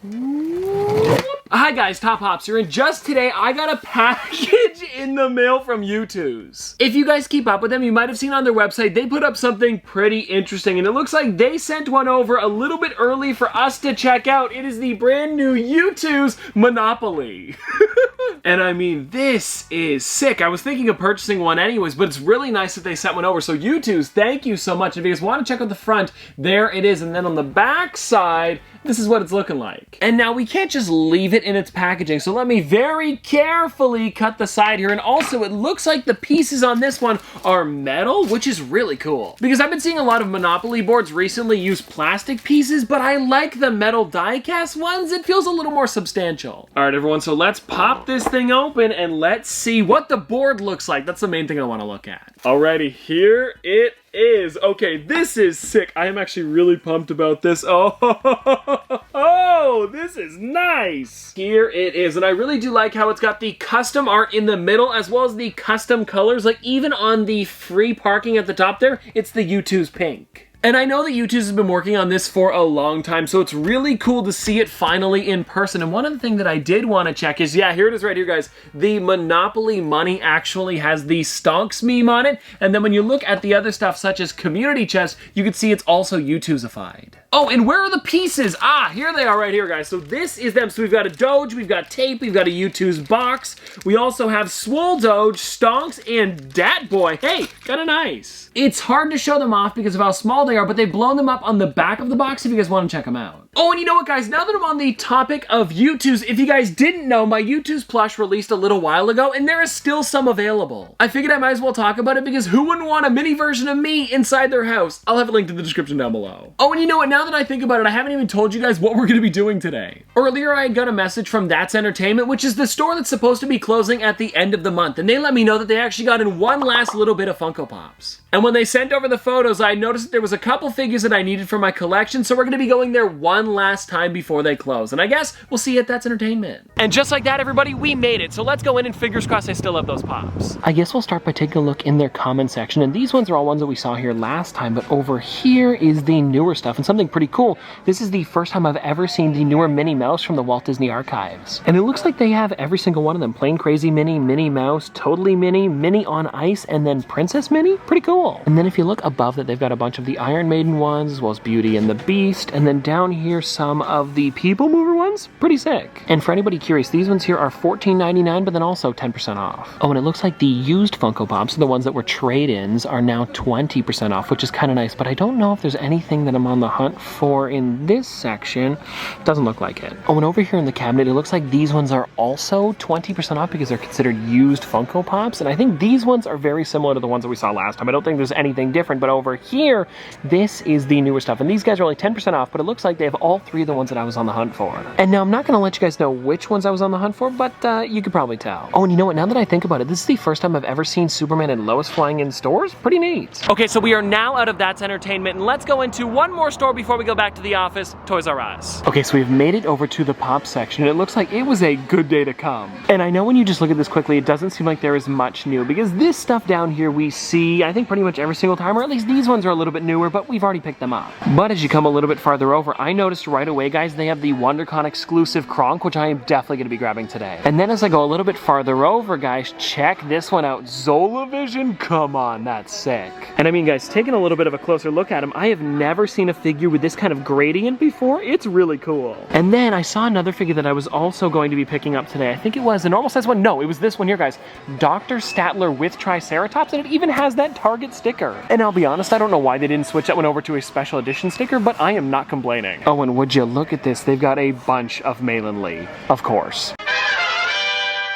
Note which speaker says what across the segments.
Speaker 1: Hi guys, Top Hops here, and just today I got a package in the mail from U2's. If you guys keep up with them, you might have seen on their website, they put up something pretty interesting, and it looks like they sent one over a little bit early for us to check out. It is the brand new U2's Monopoly. And I mean, this is sick. I was thinking of purchasing one anyways, but it's really nice that they sent one over. So U2's, thank you so much. If you guys want to check out the front, there it is. And then on the back side, this is what it's looking like. And now we can't just leave it in its packaging, so let me very carefully cut the side here. And also, it looks like the pieces on this one are metal, which is really cool. Because I've been seeing a lot of Monopoly boards recently use plastic pieces, but I like the metal die-cast ones. It feels a little more substantial. All right, everyone, so let's pop this thing open and let's see what the board looks like. That's the main thing I want to look at. Alrighty, here it is. Okay, this is sick. I am actually really pumped about this. Oh, this is nice. Here it is, and I really do like how it's got the custom art in the middle as well as the custom colors. Like even on the free parking at the top there, it's the U2's pink. And I know that U2's has been working on this for a long time, so it's really cool to see it finally in person. And one of the things that I did want to check is, yeah, here it is right here, guys. The Monopoly money actually has the Stonks meme on it. And then when you look at the other stuff, such as Community Chest, you can see it's also U2'sified. Oh, and where are the pieces? Ah, here they are right here, guys. So this is them. So we've got a Doge, we've got tape, we've got a U2's box. We also have Swole Doge, Stonks, and Dat Boy. Hey, kind of nice. It's hard to show them off because of how small they are, but they've blown them up on the back of the box if you guys want to check them out. Oh, and you know what, guys? Now that I'm on the topic of U2's, if you guys didn't know, my U2's plush released a little while ago, and there is still some available. I figured I might as well talk about it because who wouldn't want a mini version of me inside their house? I'll have it linked in the description down below. Oh, and you know what? Now that I think about it, I haven't even told you guys what we're going to be doing today. Earlier, I had got a message from That's Entertainment, which is the store that's supposed to be closing at the end of the month, and they let me know that they actually got in one last little bit of Funko Pops. And when they sent over the photos, I noticed that there was a couple figures that I needed for my collection, so we're going to be going there one last time before they close. And I guess we'll see you at That's Entertainment. And just like that, everybody, we made it. So let's go in and fingers crossed I still have those Pops. I guess we'll start by taking a look in their comment section. And these ones are all ones that we saw here last time, but over here is the newer stuff and something pretty cool. This is the first time I've ever seen the newer Minnie Mouse from the Walt Disney Archives. And it looks like they have every single one of them. Plain Crazy Minnie, Minnie Mouse, Totally Minnie, Minnie on Ice, and then Princess Minnie. Pretty cool. And then if you look above that, they've got a bunch of the Iron Maiden ones, as well as Beauty and the Beast, and then down here some of the People Mover ones. Pretty sick. And for anybody curious, these ones here are $14.99, but then also 10% off. Oh, and it looks like the used Funko Pops, the ones that were trade-ins, are now 20% off, which is kind of nice, but I don't know if there's anything that I'm on the hunt for in this section. Doesn't look like it. Oh, and over here in the cabinet, it looks like these ones are also 20% off because they're considered used Funko Pops, and I think these ones are very similar to the ones that we saw last time. I don't think there's anything different, but over here, this is the newer stuff, and these guys are only 10% off, but it looks like they have all three of the ones that I was on the hunt for. And now I'm not going to let you guys know which ones I was on the hunt for, but you could probably tell. Oh, and you know what? Now that I think about it, this is the first time I've ever seen Superman and Lois flying in stores. Pretty neat. Okay, so we are now out of That's Entertainment, and let's go into one more store before we go back to the office, Toys R Us. Okay, so we've made it over to the Pop section, and it looks like it was a good day to come. And I know when you just look at this quickly, it doesn't seem like there is much new, because this stuff down here we see, I think pretty much every single time, or at least these ones are a little bit newer, but we've already picked them up. But as you come a little bit farther over, I noticed right away, guys, they have the WonderCon exclusive Kronk, which I am definitely going to be grabbing today. And then as I go a little bit farther over, guys, check this one out. Zolavision, come on, that's sick. And I mean, guys, taking a little bit of a closer look at him, I have never seen a figure with this kind of gradient before. It's really cool. And then I saw another figure that I was also going to be picking up today. I think it was a normal size one. No, it was this one here, guys. Dr. Statler with Triceratops, and it even has that Target sticker. And I'll be honest, I don't know why they didn't switch that one over to a special edition sticker, but I am not complaining. Oh, and would you look at this? They've got a bunch of Malin Lee, of course.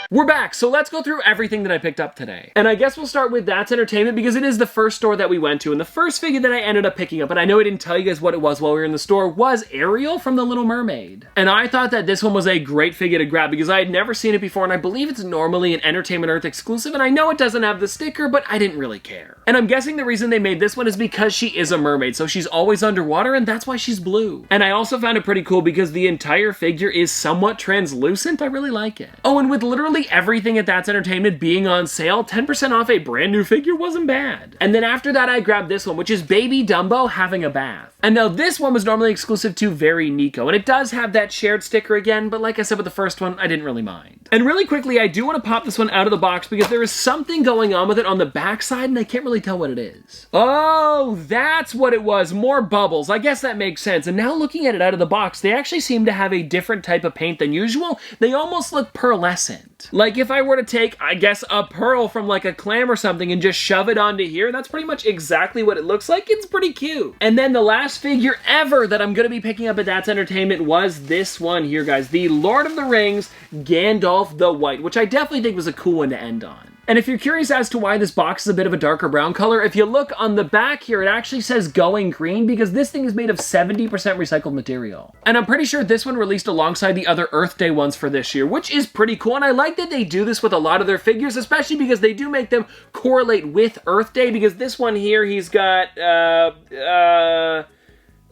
Speaker 1: We're back, so let's go through everything that I picked up today. And I guess we'll start with That's Entertainment because it is the first store that we went to, and the first figure that I ended up picking up, and I know I didn't tell you guys what it was while we were in the store, was Ariel from The Little Mermaid. And I thought that this one was a great figure to grab because I had never seen it before, and I believe it's normally an Entertainment Earth exclusive, and I know it doesn't have the sticker, but I didn't really care. And I'm guessing the reason they made this one is because she is a mermaid, so she's always underwater, and that's why she's blue. And I also found it pretty cool because the entire figure is somewhat translucent. I really like it. Oh, and with literally literally everything at That's Entertainment being on sale, 10% off a brand new figure wasn't bad. And then after that, I grabbed this one, which is Baby Dumbo having a bath. And now this one was normally exclusive to Very Nico, and it does have that shared sticker again, but like I said with the first one, I didn't really mind. And really quickly, I do want to pop this one out of the box because there is something going on with it on the backside, and I can't really tell what it is. Oh, that's what it was. More bubbles. I guess that makes sense. And now looking at it out of the box, they actually seem to have a different type of paint than usual. They almost look pearlescent. Like if I were to take, I guess, a pearl from like a clam or something and just shove it onto here, that's pretty much exactly what it looks like. It's pretty cute. And then the last figure ever that I'm going to be picking up at That's Entertainment was this one here, guys. The Lord of the Rings Gandalf the White, which I definitely think was a cool one to end on. And if you're curious as to why this box is a bit of a darker brown color, if you look on the back here, it actually says going green because this thing is made of 70% recycled material. And I'm pretty sure this one released alongside the other Earth Day ones for this year, which is pretty cool. And I like that they do this with a lot of their figures, especially because they do make them correlate with Earth Day, because this one here, he's got,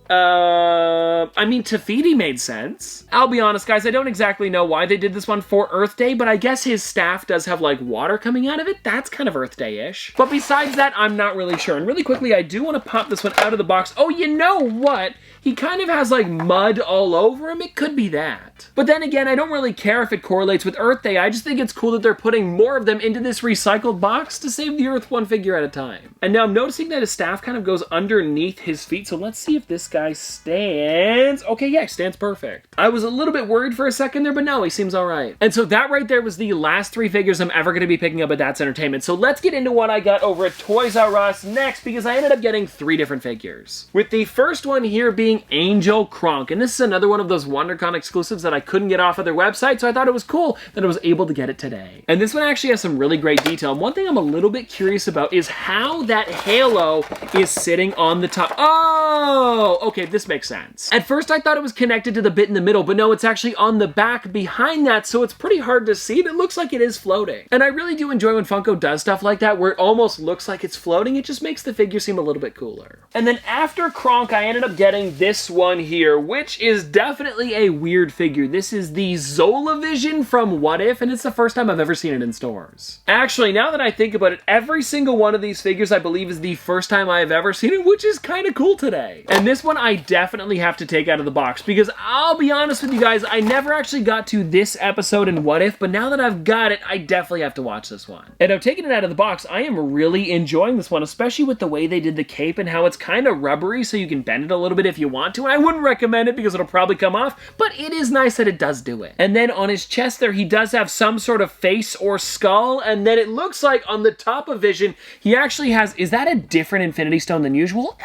Speaker 1: I mean, Tafiti made sense. I'll be honest, guys, I don't exactly know why they did this one for Earth Day, but I guess his staff does have, like, water coming out of it. That's kind of Earth Day-ish. But besides that, I'm not really sure. And really quickly, I do want to pop this one out of the box. Oh, you know what? He kind of has, like, mud all over him. It could be that. But then again, I don't really care if it correlates with Earth Day. I just think it's cool that they're putting more of them into this recycled box to save the Earth one figure at a time. And now I'm noticing that his staff kind of goes underneath his feet, so let's see if this guy stands. Okay, yeah, stands perfect. I was a little bit worried for a second there, but no, he seems all right. And so that right there was the last 3 figures I'm ever going to be picking up at That's Entertainment. So let's get into what I got over at Toys R Us next, because I ended up getting 3 different figures. With the first one here being Angel Kronk, and this is another one of those WonderCon exclusives that I couldn't get off of their website, so I thought it was cool that I was able to get it today. And this one actually has some really great detail. And one thing I'm a little bit curious about is how that halo is sitting on the top. Oh, okay, this makes sense. At first I thought it was connected to the bit in the middle, but no, it's actually on the back behind that, so it's pretty hard to see, and it looks like it is floating. And I really do enjoy when Funko does stuff like that, where it almost looks like it's floating. It just makes the figure seem a little bit cooler. And then after Kronk, I ended up getting this one here, which is definitely a weird figure. This is the Zola Vision from What If, and it's the first time I've ever seen it in stores. Actually, now that I think about it, every single one of these figures I believe is the first time I have ever seen it, which is kind of cool today. And this one I definitely have to take out of the box, because I'll be honest with you guys, I never actually got to this episode in What If, but now that I've got it, I definitely have to watch this one. And I've taken it out of the box. I am really enjoying this one, especially with the way they did the cape and how it's kind of rubbery, so you can bend it a little bit if you want to. And I wouldn't recommend it because it'll probably come off, but it is nice that it does do it. And then on his chest there, he does have some sort of face or skull, and then it looks like on the top of Vision, he actually has, is that a different Infinity Stone than usual?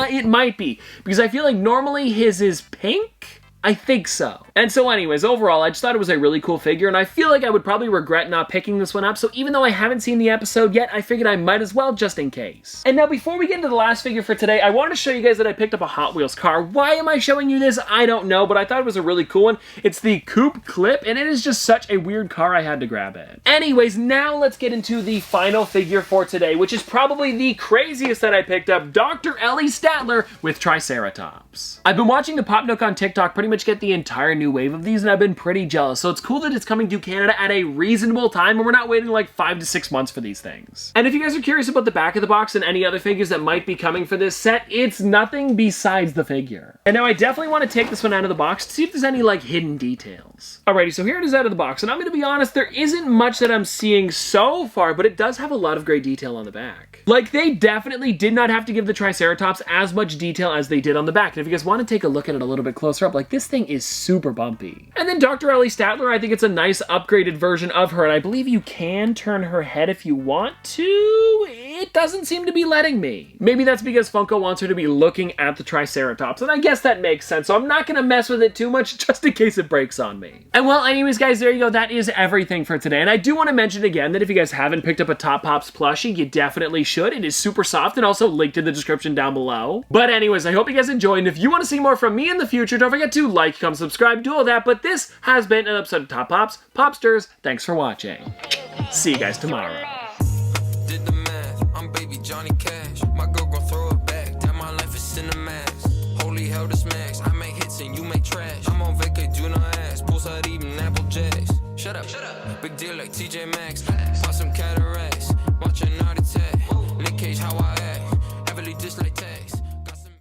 Speaker 1: It might be, because I feel like normally his is pink? I think so. And so anyways, overall, I just thought it was a really cool figure, and I feel like I would probably regret not picking this one up, so even though I haven't seen the episode yet, I figured I might as well just in case. And now before we get into the last figure for today, I wanted to show you guys that I picked up a Hot Wheels car. Why am I showing you this? I don't know, but I thought it was a really cool one. It's the Coupe Clip, and it is just such a weird car I had to grab it. Anyways, now let's get into the final figure for today, which is probably the craziest that I picked up, Dr. Ellie Statler with Triceratops. I've been watching the Pop Nook on TikTok pretty much get the entire new wave of these, and I've been pretty jealous. So it's cool that it's coming to Canada at a reasonable time, and we're not waiting like 5 to 6 months for these things. And if you guys are curious about the back of the box and any other figures that might be coming for this set, it's nothing besides the figure. And now I definitely want to take this one out of the box to see if there's any like hidden details. Alrighty, so here it is out of the box, and I'm going to be honest, there isn't much that I'm seeing so far, but it does have a lot of great detail on the back. Like, they definitely did not have to give the Triceratops as much detail as they did on the back. And if you guys want to take a look at it a little bit closer up, like, this thing is super bumpy. And then Dr. Ellie Statler, I think it's a nice upgraded version of her, and I believe you can turn her head if you want to. It doesn't seem to be letting me. Maybe that's because Funko wants her to be looking at the Triceratops, and I guess that makes sense, so I'm not going to mess with it too much just in case it breaks on me. And well, anyways, guys, there you go. That is everything for today. And I do want to mention again that if you guys haven't picked up a Top Pops plushie, you definitely should. It is super soft and also linked in the description down below. But anyways, I hope you guys enjoyed. And if you want to see more from me in the future, don't forget to like, comment, subscribe, do all that. But this has been an episode of Top Pops, Popsters. Thanks for watching. See you guys tomorrow.
Speaker 2: Did the math, I'm baby Johnny Cash. My girl gon' throw it back. That my life is cinemax. Holy hell, this max. I make hits and you make trash. I'm on vacay, do not ask. Poolside eating Apple Jacks. Shut up. Big deal like TJ Maxx. Pop some Cataract.